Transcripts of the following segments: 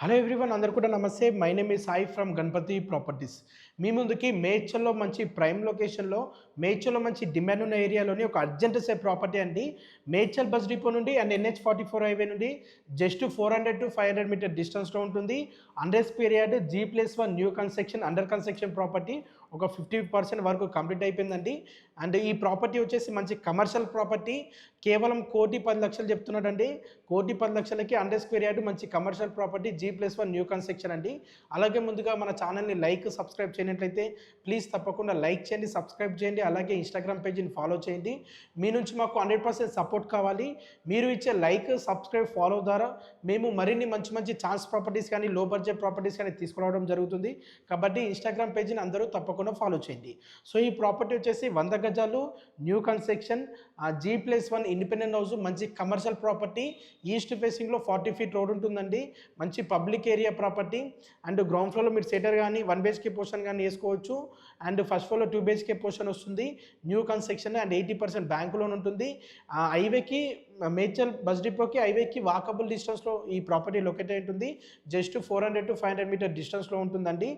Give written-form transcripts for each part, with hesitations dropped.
Hello everyone అందరు కూడా నమస్తే. మై నేమ్ ఈ సాయి ఫ్రమ్ గణపతి ప్రాపర్టీస్. మీ ముందుకి మేడ్చల్లో మంచి ప్రైమ్ లొకేషన్లో మేడ్చల్లో మంచి డిమాండ్ ఉన్న ఏరియాలోని ఒక అర్జెంట్ సే ప్రాపర్టీ అండి. మేడ్చల్ బస్ డిపో నుండి అండ్ NH44 హైవే నుండి జస్ట్ 400 to 500 మీటర్ డిస్టెన్స్లో ఉంటుంది. అండర్స్ period G+1 new construction under construction property ఒక 50% వరకు కంప్లీట్ అయిపోయిందండి. అండ్ ఈ ప్రాపర్టీ వచ్చేసి మంచి కమర్షియల్ ప్రాపర్టీ. కేవలం 1,10,00,000 చెప్తున్నాడండి. 1,10,00,000కి అండర్స్ పీరియడ్ మంచి commercial property G+1 new construction అండి. అలాగే ముందుగా మన ఛానల్ని సబ్స్క్రైబ్ చేయనట్లయితే ప్లీజ్ తప్పకుండా లైక్ చేయండి, సబ్స్క్రైబ్ చేయండి. అలాగే ఇన్స్టాగ్రామ్ పేజీని ఫాలో చేయండి. మీ నుంచి మాకు 100% సపోర్ట్ కావాలి. మీరు ఇచ్చే సబ్స్క్రైబ్, ఫాలో ద్వారా మేము మరిన్ని మంచి మంచి ఛాన్స్ ప్రాపర్టీస్ కానీ లో బడ్జెట్ ప్రాపర్టీస్ కానీ తీసుకురావడం జరుగుతుంది. కాబట్టి ఇన్స్టాగ్రామ్ పేజీని అందరూ తప్పకుండా ఫాలో చేయండి. సో ఈ ప్రాపర్టీ వచ్చేసి 100 గజాలు new construction G+1 independent house, మంచి కమర్షియల్ ప్రాపర్టీ. ఈస్ట్ ఫేసింగ్లో 40 feet రోడ్ ఉంటుందండి. మంచి public area property. And ground ఫ్లోర్లో మీరు సెటర్ కానీ 1 BHK పోర్షన్ కానీ వేసుకోవచ్చు. అండ్ ఫస్ట్ ఫ్లోర్లో 2 BHK పోర్షన్ వస్తుంది. New construction and 80% bank loan ఉంటుంది. హైవేకి మేడ్చల్ బస్ డిపోకి హైవేకి వాకబుల్ డిస్టెన్స్లో ఈ ప్రాపర్టీ లొకేట్ అయి ఉంటుంది. జస్ట్ 400 to 500 మీటర్ డిస్టెన్స్లో ఉంటుందండి.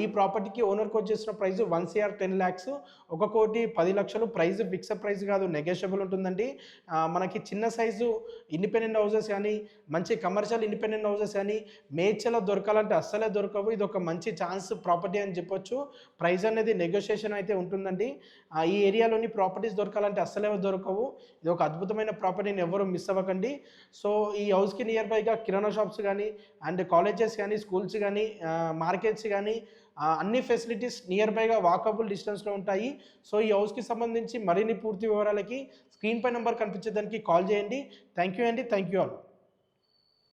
ఈ ప్రాపర్టీకి ఓనర్కి వచ్చేసిన ప్రైస్ 1,10,00,000, 1,10,00,000 ప్రైస్. ఫిక్స్డ్ ప్రైస్ కాదు, నెగోషియబుల్ ఉంటుందండి. మనకి చిన్న సైజు ఇండిపెండెంట్ హౌసెస్ కానీ మంచి కమర్షియల్ ఇండిపెండెంట్ హౌసెస్ కానీ మేడ్చల్లో దొరకాలంటే అస్సలే దొరకవు. ఇది ఒక మంచి ఛాన్స్ ప్రాపర్టీ అని చెప్పొచ్చు. ప్రైస్ అనేది నెగోషియేషన్ అయితే ఉంటుందండి. ఈ ఏరియాలోని ప్రాపర్టీస్ దొరకాలంటే అస్సలే దొరకవు. ఇది ఒక అద్భుతమైన ప్రాపర్టీని ఎవరు మిస్ అవ్వకండి. సో ఈ హౌస్కి నియర్ బైగా కిరాణా షాప్స్ కానీ అండ్ కాలేజెస్ కానీ స్కూల్స్ కానీ మార్కెట్స్ కానీ అన్ని ఫెసిలిటీస్ నియర్ బైగా వాకబుల్ డిస్టెన్స్లో ఉంటాయి. సో ఈ హౌస్కి సంబంధించి మరిన్ని పూర్తి వివరాలకి స్క్రీన్ పై నెంబర్ కనిపించే దానికి కాల్ చేయండి. థ్యాంక్ యూ అండి. Thank you all.